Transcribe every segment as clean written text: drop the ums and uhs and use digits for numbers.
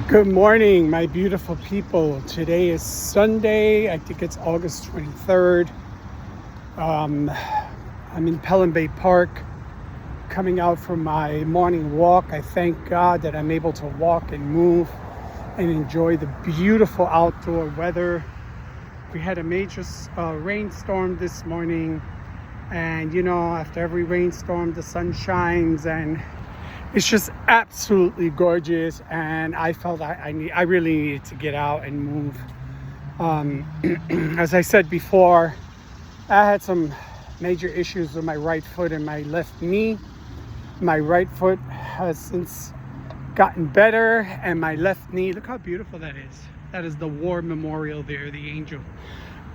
Good morning, my beautiful people. Today is Sunday. I think it's August 23rd. I'm in Pelham Bay Park coming out from my morning walk. I thank God that I'm able to walk and move and enjoy the beautiful outdoor weather. We had a major rainstorm this morning, and after every rainstorm, the sun shines and it's just absolutely gorgeous, and I felt I really needed to get out and move. As I said before, I had some major issues with my right foot and my left knee. My right foot has since gotten better, and my left knee, look how beautiful that is. That is the war memorial there, the angel.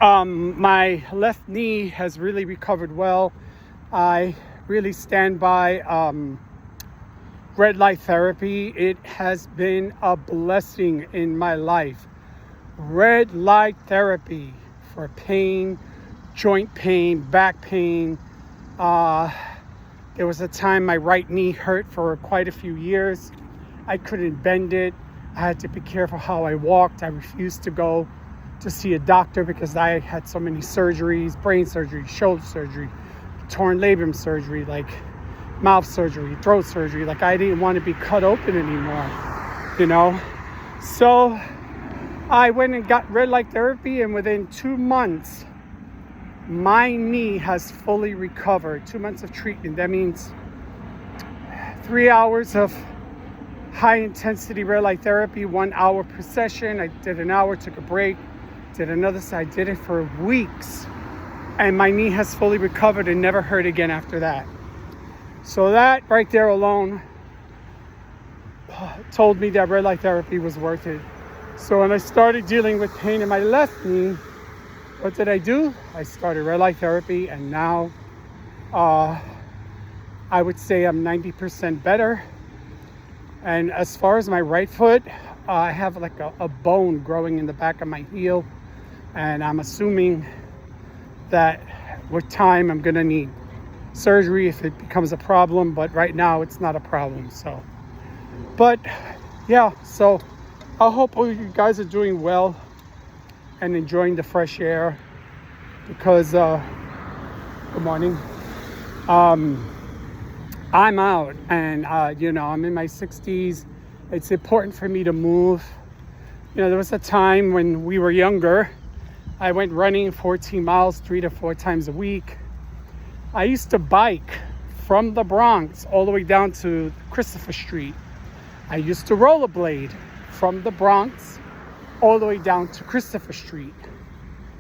My left knee has really recovered well. I really stand by red light therapy. It has been a blessing in my life. Red light therapy for pain, joint pain, back pain. There was a time my right knee hurt for quite a few years. I couldn't bend it. I had to be careful how I walked. I refused to go to see a doctor because I had so many surgeries, brain surgery, shoulder surgery, torn labrum surgery, mouth surgery, throat surgery. I didn't want to be cut open anymore, So I went and got red light therapy, and within 2 months, my knee has fully recovered. 2 months of treatment. That means 3 hours of high intensity red light therapy, 1 hour per session. I did an hour, took a break, did another. So I did it for weeks, and my knee has fully recovered and never hurt again after that. So that right there alone told me that red light therapy was worth it. So when I started dealing with pain in my left knee, what did I do? I started red light therapy, and now I would say I'm 90% better. And as far as my right foot, I have a bone growing in the back of my heel, and I'm assuming that with time I'm gonna need surgery if it becomes a problem, but right now it's not a problem. So I hope all you guys are doing well and enjoying the fresh air, because good morning, I'm out, and I'm in my 60s. It's important for me to move. There was a time when we were younger, I went running 14 miles 3 to 4 times a week. I used to bike from the Bronx all the way down to Christopher Street. I used to rollerblade from the Bronx all the way down to Christopher Street.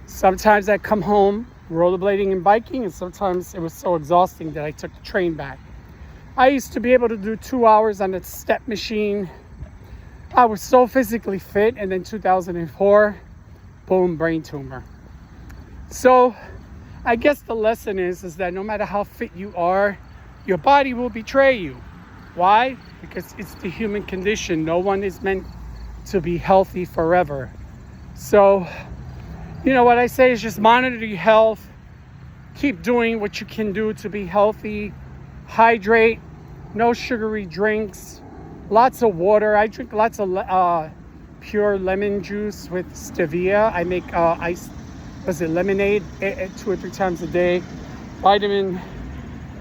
Sometimes I'd come home rollerblading and biking, and sometimes it was so exhausting that I took the train back. I used to be able to do 2 hours on a step machine. I was so physically fit, and then 2004, boom, brain tumor. So I guess the lesson is that no matter how fit you are, your body will betray you. Why? Because it's the human condition. No one is meant to be healthy forever. So, what I say is just monitor your health. Keep doing what you can do to be healthy. Hydrate. No sugary drinks. Lots of water. I drink lots of pure lemon juice with stevia. I make lemonade 2 or 3 times a day.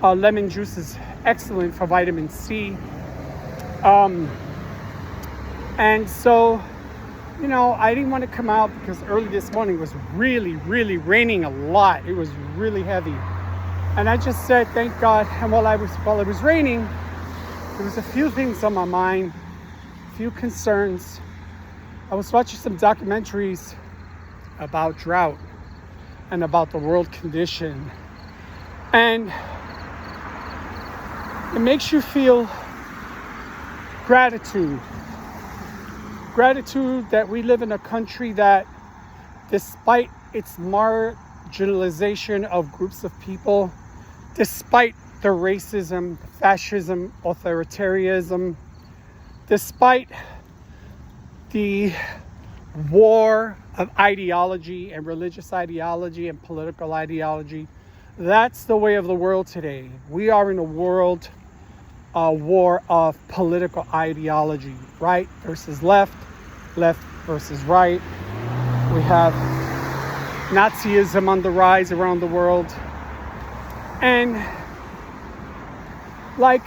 Lemon juice is excellent for vitamin C. And so, I didn't want to come out because early this morning it was really, really raining a lot. It was really heavy. And I just said, thank God. And while it was raining, there was a few things on my mind, a few concerns. I was watching some documentaries about drought and about the world condition. And it makes you feel gratitude. Gratitude that we live in a country that, despite its marginalization of groups of people, despite the racism, fascism, authoritarianism, despite the war of ideology and religious ideology and political ideology, that's the way of the world today. We are in a world a war of political ideology, right versus left, left versus right. We have Nazism on the rise around the world. And like,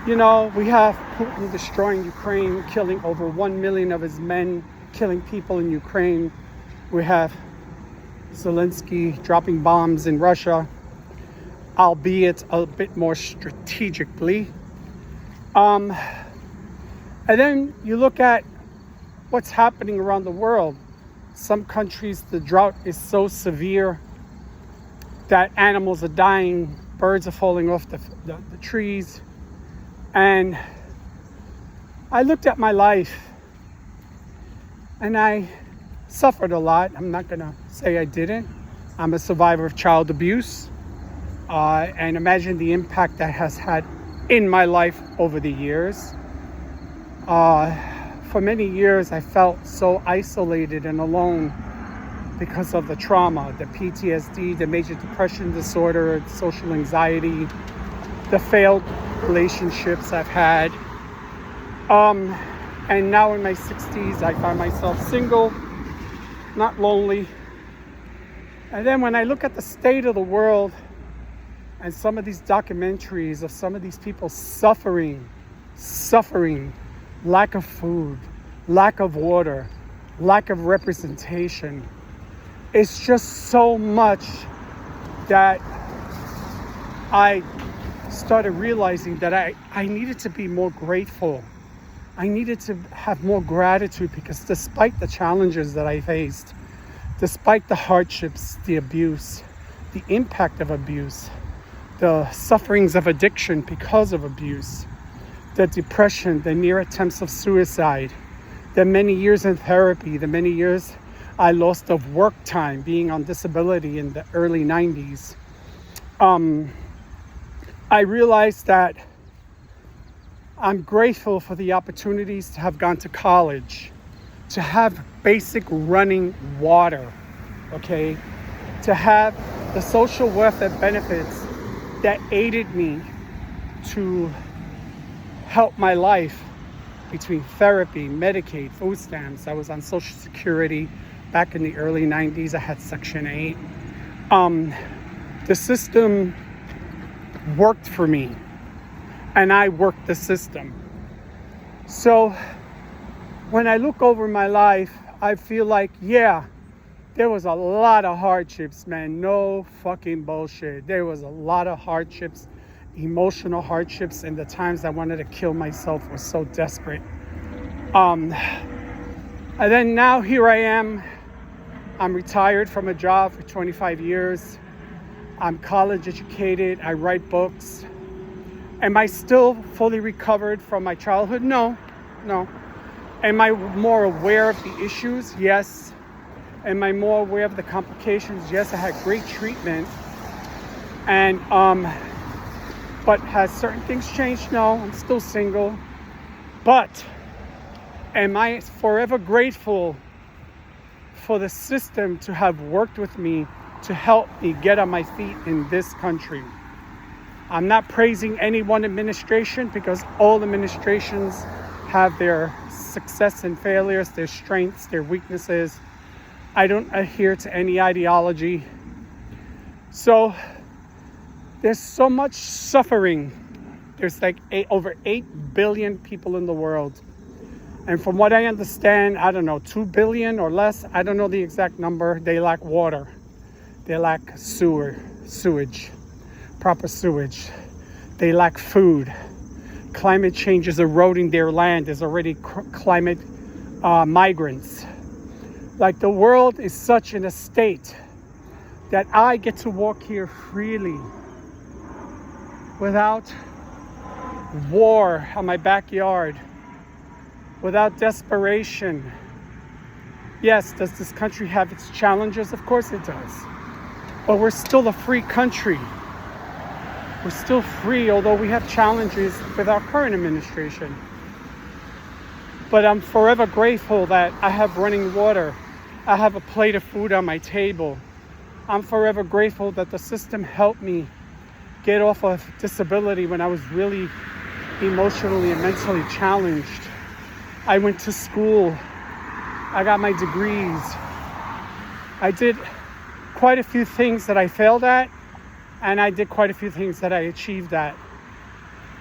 we have Putin destroying Ukraine, killing over 1 million of his men, killing people in Ukraine. We have Zelensky dropping bombs in Russia, albeit a bit more strategically. And then you look at what's happening around the world. Some countries, the drought is so severe that animals are dying, birds are falling off the trees. And I looked at my life and I suffered a lot. I'm not gonna say I didn't. I'm a survivor of child abuse. And imagine the impact that has had in my life over the years. For many years, I felt so isolated and alone because of the trauma, the PTSD, the major depression disorder, social anxiety, the failed relationships I've had. And now in my 60s, I find myself single, not lonely. And then when I look at the state of the world and some of these documentaries of some of these people suffering, lack of food, lack of water, lack of representation, it's just so much that I started realizing that I needed to be more grateful. I needed to have more gratitude because despite the challenges that I faced, despite the hardships, the abuse, the impact of abuse, the sufferings of addiction because of abuse, the depression, the near attempts of suicide, the many years in therapy, the many years I lost of work time being on disability in the early 90s, I realized that I'm grateful for the opportunities to have gone to college, to have basic running water, okay? To have the social welfare benefits that aided me to help my life between therapy, Medicaid, food stamps. I was on Social Security back in the early 90s. I had Section 8. The system worked for me, and I worked the system. So when I look over my life, I feel like, yeah, there was a lot of hardships, man. No fucking bullshit. There was a lot of hardships, emotional hardships, and the times I wanted to kill myself was so desperate. And then now here I am. I'm retired from a job for 25 years. I'm college educated. I write books. Am I still fully recovered from my childhood? No. Am I more aware of the issues? Yes. Am I more aware of the complications? Yes, I had great treatment. And, but has certain things changed? No, I'm still single. But am I forever grateful for the system to have worked with me to help me get on my feet in this country? I'm not praising any one administration because all administrations have their success and failures, their strengths, their weaknesses. I don't adhere to any ideology. So there's so much suffering. There's like over 8 billion people in the world. And from what I understand, I don't know, 2 billion or less, I don't know the exact number, they lack water. They lack sewage, proper sewage. They lack food. Climate change is eroding their land. There's already climate migrants. Like the world is such in a state that I get to walk here freely without war on my backyard, without desperation. Yes, does this country have its challenges? Of course it does. But we're still a free country. We're still free, although we have challenges with our current administration. But I'm forever grateful that I have running water. I have a plate of food on my table. I'm forever grateful that the system helped me get off of disability when I was really emotionally and mentally challenged. I went to school. I got my degrees. I did quite a few things that I failed at, and I did quite a few things that I achieved at.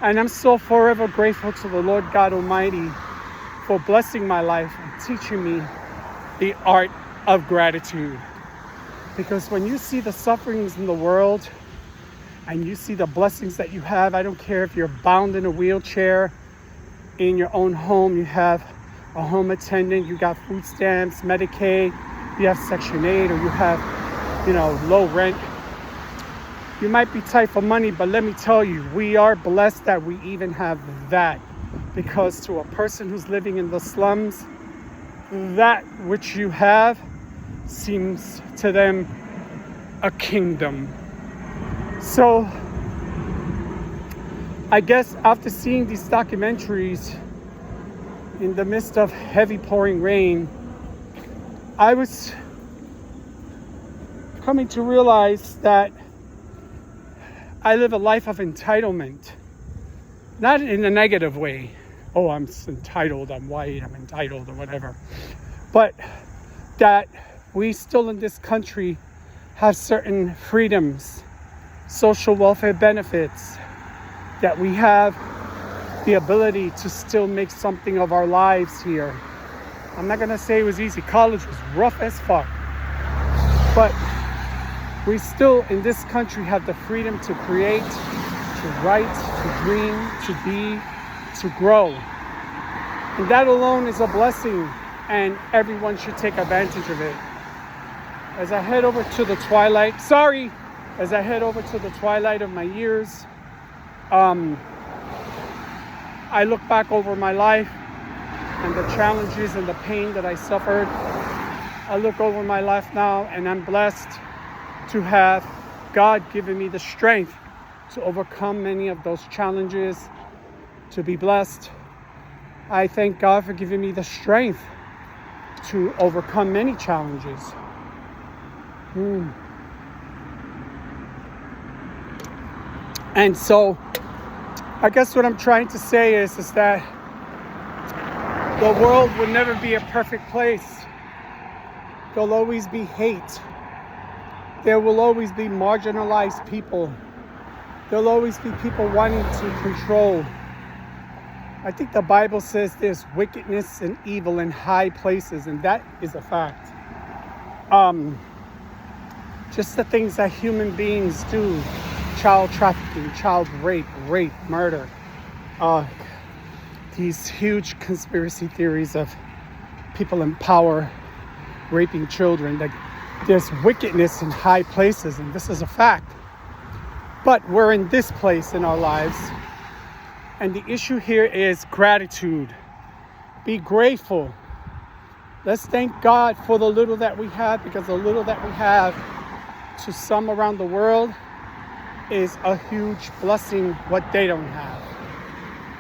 And I'm so forever grateful to the Lord God Almighty for blessing my life and teaching me the art of gratitude. Because when you see the sufferings in the world and you see the blessings that you have, I don't care if you're bound in a wheelchair, in your own home, you have a home attendant, you got food stamps, Medicaid, you have Section 8, or you have, low rent. You might be tight for money, but let me tell you, we are blessed that we even have that. Because to a person who's living in the slums, that which you have seems to them a kingdom. So I guess after seeing these documentaries in the midst of heavy pouring rain, I was coming to realize that I live a life of entitlement. Not in a negative way. Oh, I'm entitled, I'm white, I'm entitled, or whatever. But that we still in this country have certain freedoms, social welfare benefits, that we have the ability to still make something of our lives here. I'm not gonna say it was easy. College was rough as fuck. But we still in this country have the freedom to create, to write, to dream, to be, to grow. And that alone is a blessing, and everyone should take advantage of it. As I head over to the twilight of my years, I look back over my life and the challenges and the pain that I suffered. I look over my life now, and I'm blessed to have God given me the strength to overcome many of those challenges, to be blessed. I thank God for giving me the strength to overcome many challenges. And so I guess what I'm trying to say is that the world will never be a perfect place. There'll always be hate. There will always be marginalized people. There'll always be people wanting to control. I think the Bible says there's wickedness and evil in high places, and that is a fact. Just the things that human beings do, child trafficking, child rape, murder, these huge conspiracy theories of people in power raping children. Like, there's wickedness in high places, and this is a fact. But we're in this place in our lives, and the issue here is gratitude. Be grateful. Let's thank God for the little that we have, because the little that we have to some around the world is a huge blessing what they don't have.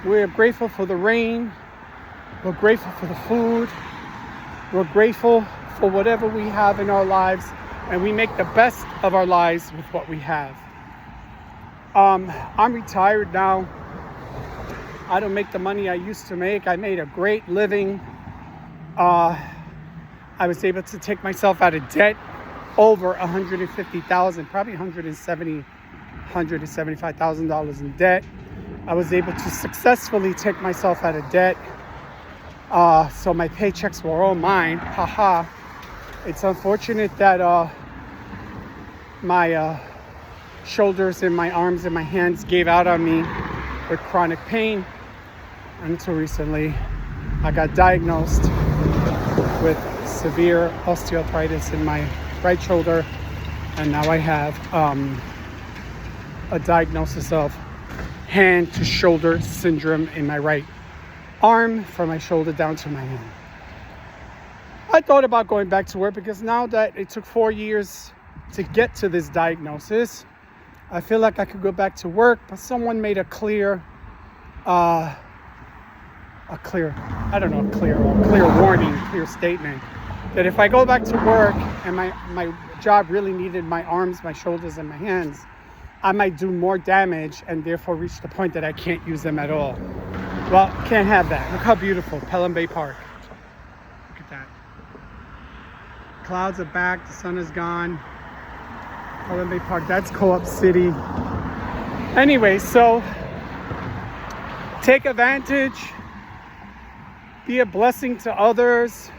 We're grateful for the rain. We're grateful for the food. We're grateful for whatever we have in our lives, and we make the best of our lives with what we have. I'm retired now. I don't make the money I used to make. I made a great living. I was able to take myself out of debt over $150,000, probably $175,000 in debt. I was able to successfully take myself out of debt. So my paychecks were all mine. Haha. It's unfortunate that my shoulders and my arms and my hands gave out on me with chronic pain. Until recently, I got diagnosed with severe osteoarthritis in my right shoulder, and now I have a diagnosis of hand to shoulder syndrome in my right arm, from my shoulder down to my hand. I thought about going back to work, because now that it took 4 years to get to this diagnosis, I feel like I could go back to work, but someone made a clear warning, clear statement that if I go back to work and my job really needed my arms, my shoulders, and my hands, I might do more damage and therefore reach the point that I can't use them at all. Well, can't have that. Look how beautiful Pelham Bay Park. Look at that. Clouds are back, the sun is gone. Pelham Bay Park, that's Co-op City. Anyway, so take advantage, be a blessing to others,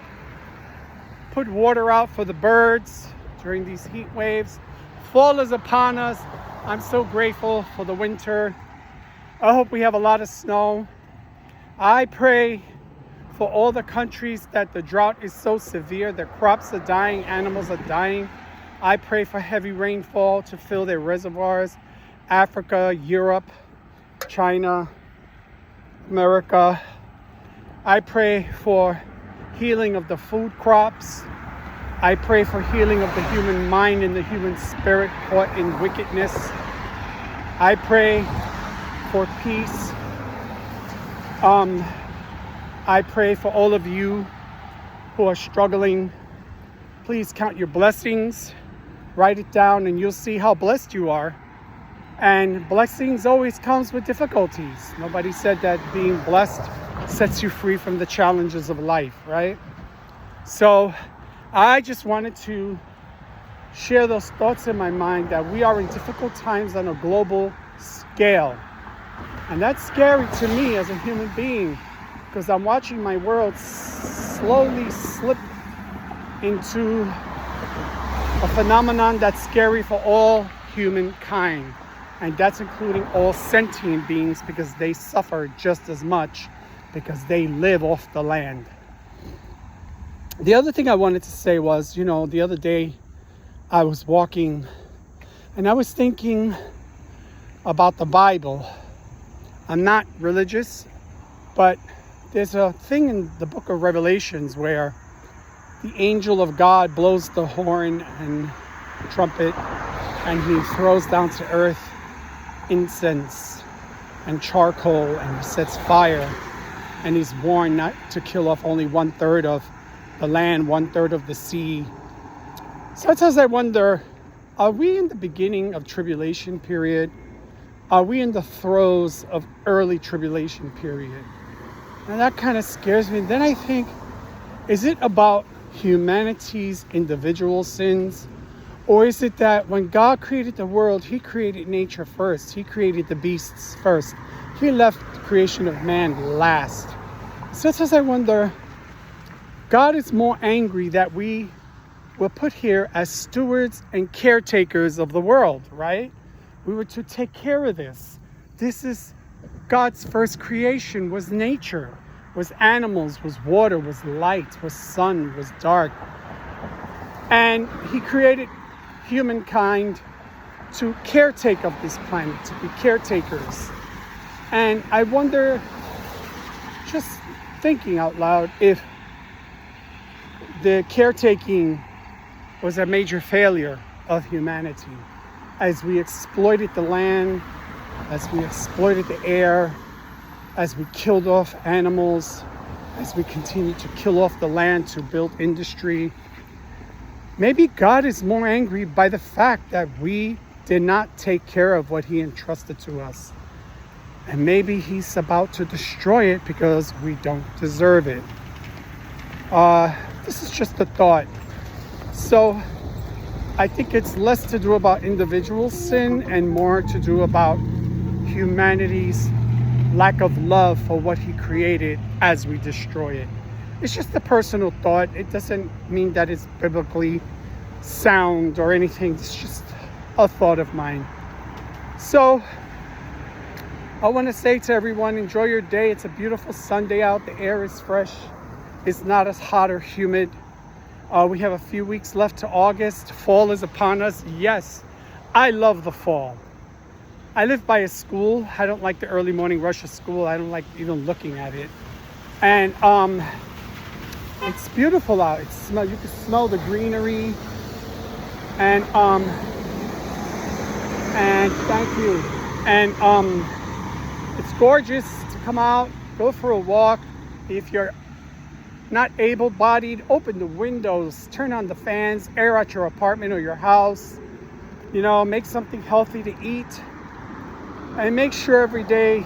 put water out for the birds during these heat waves. Fall is upon us. I'm so grateful for the winter. I hope we have a lot of snow. I pray for all the countries that the drought is so severe, their crops are dying, animals are dying. I pray for heavy rainfall to fill their reservoirs. Africa, Europe, China, America. I pray for healing of the food crops. I pray for healing of the human mind and the human spirit caught in wickedness. I pray for peace. I pray for all of you who are struggling. Please count your blessings. Write it down and you'll see how blessed you are. And blessings always comes with difficulties. Nobody said that being blessed sets you free from the challenges of life, right? So I just wanted to share those thoughts in my mind that we are in difficult times on a global scale. And that's scary to me as a human being because I'm watching my world slowly slip into a phenomenon that's scary for all humankind. And that's including all sentient beings because they suffer just as much because they live off the land. The other thing I wanted to say was, the other day I was walking and I was thinking about the Bible. I'm not religious, but there's a thing in the book of Revelations where the angel of God blows the horn and trumpet and he throws down to earth incense and charcoal and he sets fire and he's warned not to kill off only 1/3 of the land, 1/3 of the sea. Sometimes I wonder, are we in the beginning of tribulation period? Are we in the throes of early tribulation period? And that kind of scares me. Then I think, is it about humanity's individual sins? Or is it that when God created the world, he created nature first. He created the beasts first. He left the creation of man last. Sometimes I wonder, God is more angry that we were put here as stewards and caretakers of the world, right? We were to take care of this. This is God's first creation, was nature, was animals, was water, was light, was sun, was dark. And he created humankind to caretake of this planet, to be caretakers. And I wonder, just thinking out loud, if the caretaking was a major failure of humanity as we exploited the land, as we exploited the air, as we killed off animals, as we continued to kill off the land to build industry. Maybe God is more angry by the fact that we did not take care of what he entrusted to us. And maybe he's about to destroy it because we don't deserve it. This is just a thought. So I think it's less to do about individual sin and more to do about humanity's lack of love for what he created as we destroy it. It's just a personal thought. It doesn't mean that it's biblically sound or anything. It's just a thought of mine. So I want to say to everyone, enjoy your day. It's a beautiful Sunday out. The air is fresh. It's not as hot or humid. We have a few weeks left to August. Fall is upon us. Yes, I love the fall. I live by a school. I don't like the early morning rush of school. I don't like even looking at it. And it's beautiful out. You can smell the greenery. And thank you. And it's gorgeous to come out, go for a walk. If you're not able-bodied, open the windows, turn on the fans, air out your apartment or your house. You know, make something healthy to eat. And make sure every day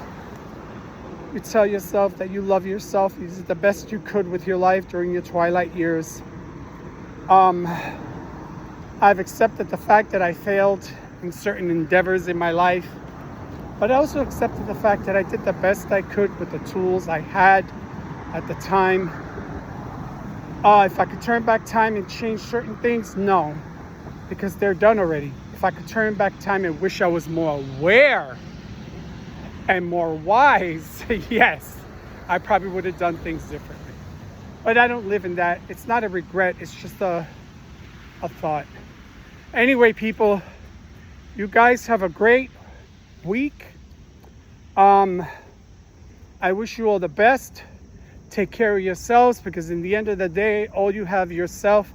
you tell yourself that you love yourself. You did the best you could with your life during your twilight years. I've accepted the fact that I failed in certain endeavors in my life, but I also accepted the fact that I did the best I could with the tools I had at the time. If I could turn back time and change certain things, no, because they're done already. If I could turn back time and wish I was more aware and more wise, yes, I probably would have done things differently. But I don't live in that. It's not a regret. It's just a thought. Anyway, people, you guys have a great week. I wish you all the best. Take care of yourselves, because in the end of the day, all you have yourself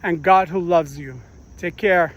and God who loves you. Take care.